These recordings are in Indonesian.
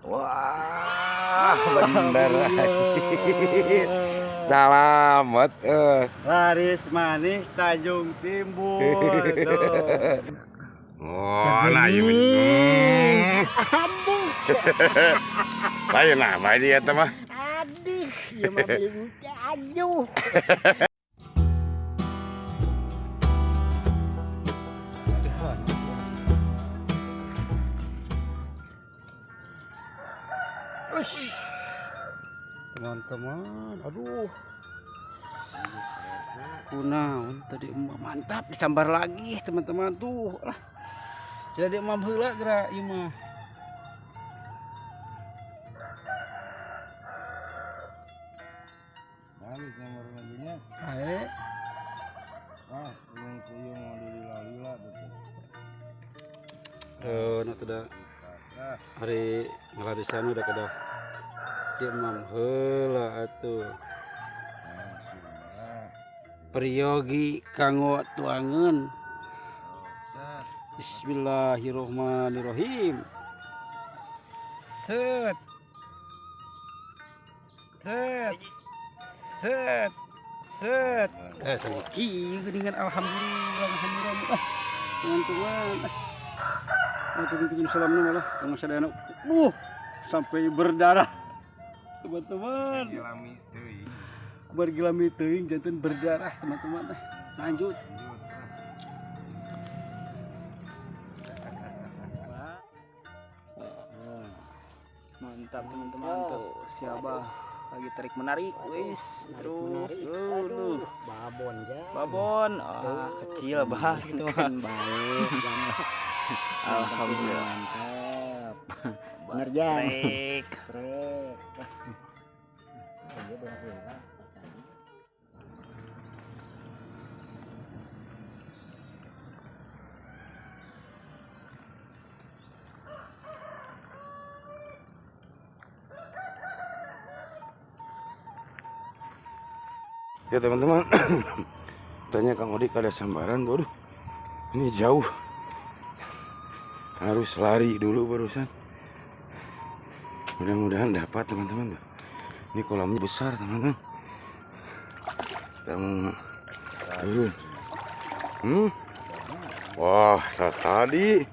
Wah, bener. Selamat. Laris manis Tanjung Timbul. Tuh. Oh, nah iya. Baik nah, baik dia mah. Aduh, ya mah beli aduh. Teman-teman, aduh. Kunaon tadi mantap disambar lagi teman-teman tuh. Lah. Jadi emam heula geura ieu mah. Balik nomor lagunya. Bae. Ah, yang kuyung mau dilila-lila betul. Nah teh hari ngalarisan udah kada dia emam heula atuh. Priyogi kanggo tuangeun. Bismillahirrohmanirrohim. Set. Set. Set. Set. Sakiki geuningan alhamdulillah. Teman-teman. Tunggu salamna malah kana sadayana. Sampai berdarah. Teman-teman. Gilami teuing. Kubar gilami teuing janten berdarah teman-teman. Lanjut. Mantap teman-teman tuh. Si Abah lagi tarik menarik wis terus dulu babon kecil bah gitu kan baik alhamdulillah mantap bener jam trek Ya teman-teman, tanya Kang Odik ada sambaran, waduh, ini jauh, harus lari dulu barusan. Mudah-mudahan dapat teman-teman. Ini kolamnya besar teman-teman. Kita mau turun. Wah, tadi.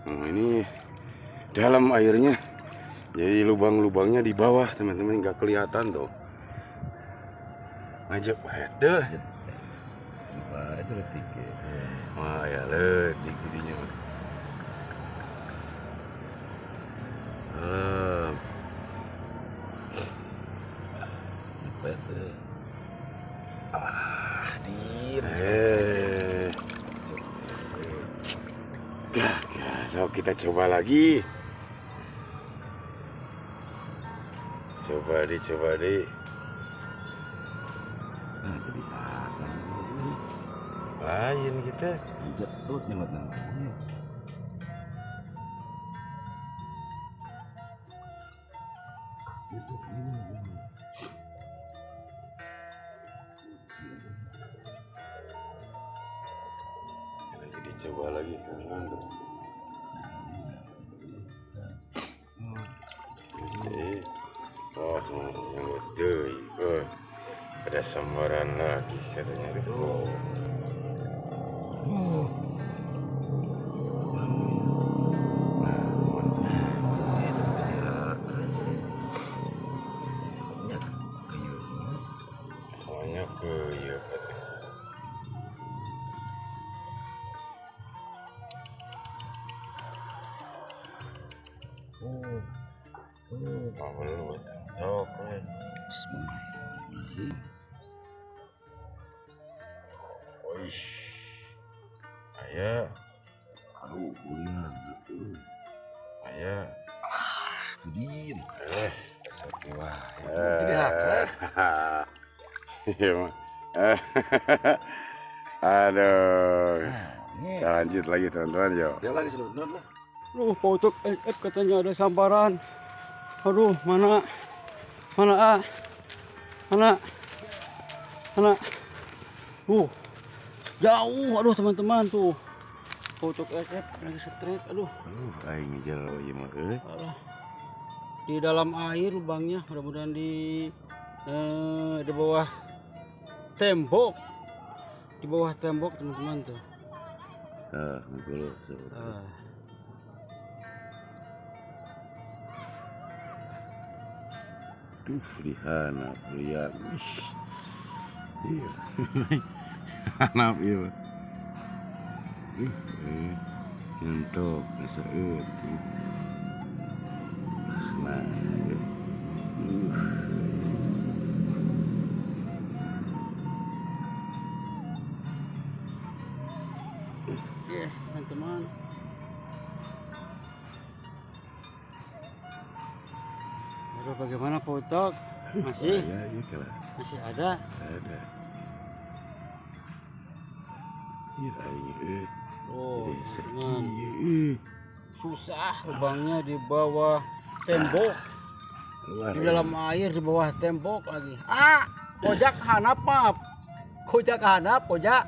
Ini dalam airnya, jadi lubang-lubangnya di bawah teman-teman nggak kelihatan tuh. Ngajak itu letik ya. Wah ya letik jadinya. So kita coba lagi. Coba di. Lain kita jatuh nyemot namanya. Itu ini. Lagi dicoba lagi teman tuh. Oh, yang betul. Ada sambaran lagi katanya itu. Bismillahirrahmanirrahim. Oish. Ayah. Aduh, kuliah gitu. Ayah. Itu din. Sakti wah. Jadi hakan. Iya, Mak. Aduh. Kita lanjut lagi teman-teman, yuk. Ya lagi sebentar lah. Pautuk katanya ada sambaran. Aduh, mana? Mana? Jauh, aduh teman-teman tuh. Kutuk SF lagi stres. Aduh. Aing ngejar ieu mah Alah. Di dalam air lubangnya, mudah-mudahan di bawah tembok. Di bawah tembok teman-teman tuh. Ngegolo. Tuh dihanap lihat. Iya. Hanap ieu. Nyentok asa eutik. Nah. Oke, teman-teman. Aduh, bagaimana Pak Utok? Masih? Ya, iya kalah. Masih ada? Ada. Iya aing Oh, Jadi teman. sakit. Susah lubangnya di bawah tembok. Di dalam air di bawah tembok lagi. Kojak hanap map. Kojak hanap, kojak.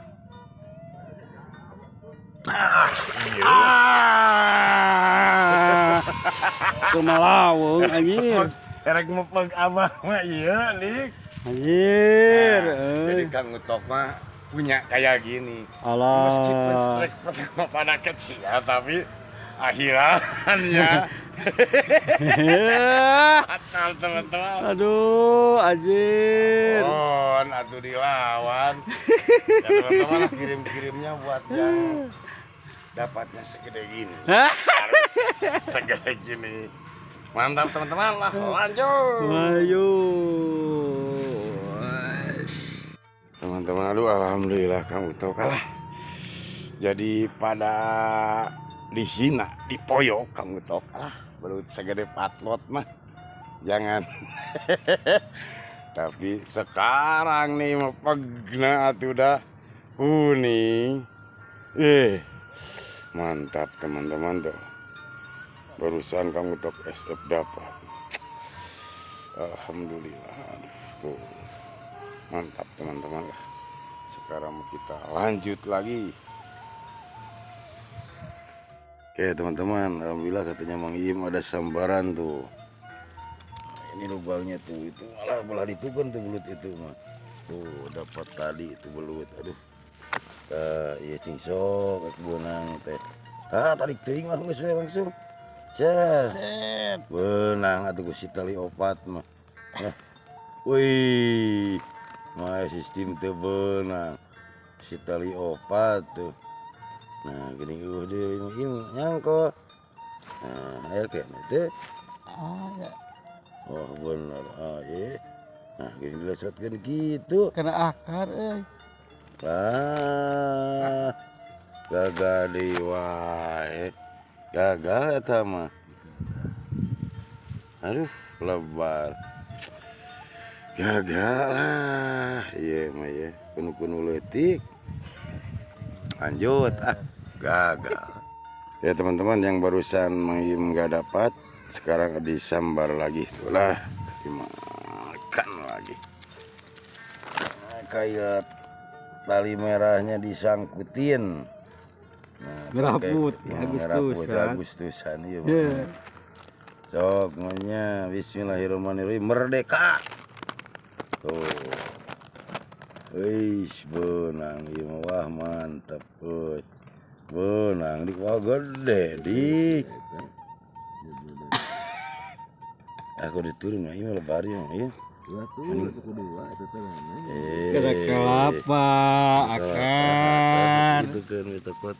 Kemalawung anjir. Erek mepeg abah mah iya nih. Anjir. Jadi Kang Utok mah punya kayak gini. Alah. Meskipun strek pertama pada kecil tapi akhirannya fatal teman-teman. Aduh, anjir. Atuh dilawan. Ya teman-teman lah kirim-kirimnya buat yang dapatnya segede gini. Harus segede gini. Mantap teman-teman lah, lanjut. Ayo. Teman-teman, aduh alhamdulillah kamu tahu kalah. Jadi pada dihina, dipoyok kamu tahu kalah. Baru segede patlot mah, jangan. Tapi sekarang nih mepegna atuh dah kuning. Mantap teman-teman tuh. Barusan kamu tok SF dapat. Alhamdulillah. Aduh, tuh. Mantap teman-teman lah. Sekarang kita lanjut lagi. Oke teman-teman, alhamdulillah katanya Mang Im ada sambaran tuh. Nah, ini lubangnya tuh, itu malah belah ditukan tuh belut itu mah. Tuh dapat tadi itu belut, aduh. Iya cingsok, aku benang teh. Tarik teuing mah geus we langsung. Set. Benang atuh si tali opat mah. Nah. Wih. Mah sistem teu benang. Si tali opat tuh. Nah, gini deui nyangkot. Nah, aya kene teh. Ya. Oh, bener. Iya. Nah, gini dilesotkeun gitu. Kena akar Gagal deui wae. Gagal eta mah. Aduh, lebar. Gagal lah. Iya mah ya, penuh-penuh leutik. Lanjut gagal. Ya teman-teman yang barusan Mang nggak dapat, sekarang disambar lagi. Itulah dimakan lagi. Nah, kayak tali merahnya disangkutin. Nah, merah putih Agustusan iya. Sok namanya bismillahirrahmanirrahim merdeka. Tuh. Wis benang ieu wah mantap euy. Benang di wah gede di. Aku diturun mah ieu lebar ieu ieu. Kena kelapa akar. Itu kan kita kuat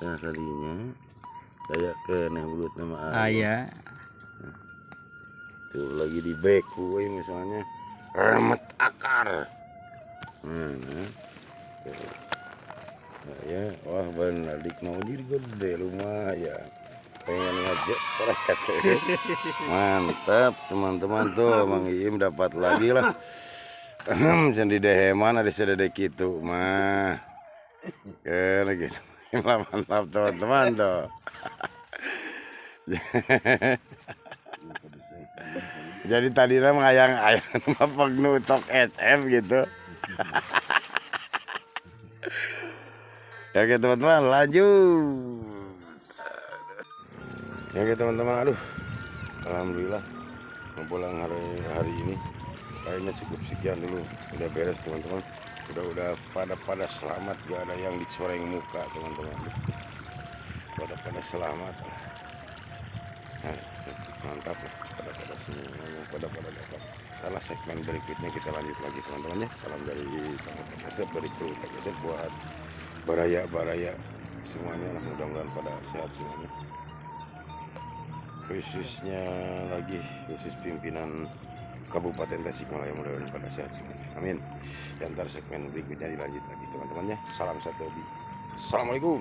nah kalinya kayak kena bulut nama Aya. Tuh lagi di beku misalnya remet akar. Nah, ya, wah benar dik mau jadi gede lumayan. Pengen ngajak mantap teman-teman tuh Mang Im dapat lagi lah. Jadi deheman ada sedede kitu mah. Lagi mantap teman-teman tuh. Jadi tadi mah ayang-ayang mah nutok SF gitu. Oke teman-teman, lanjut. Oke teman-teman, aduh, alhamdulillah pulang hari ini kayaknya cukup sekian dulu, udah beres teman-teman, udah pada selamat, gak ada yang dicoreng muka teman-teman, pada selamat. Nah, mantap lah, pada semua, pada dapat. Setelah segmen berikutnya kita lanjut lagi teman-teman ya. Salam dari Kang dari kru Kang buat baraya semuanya lah, mudah-mudahan pada sehat semuanya, khususnya khusus pimpinan Kabupaten Tasikmalaya, mudah-mudahan pada sehat semuanya, amin. Dan ntar segmen berikutnya dilanjut lagi teman-teman ya. Salam satu hobi, assalamualaikum.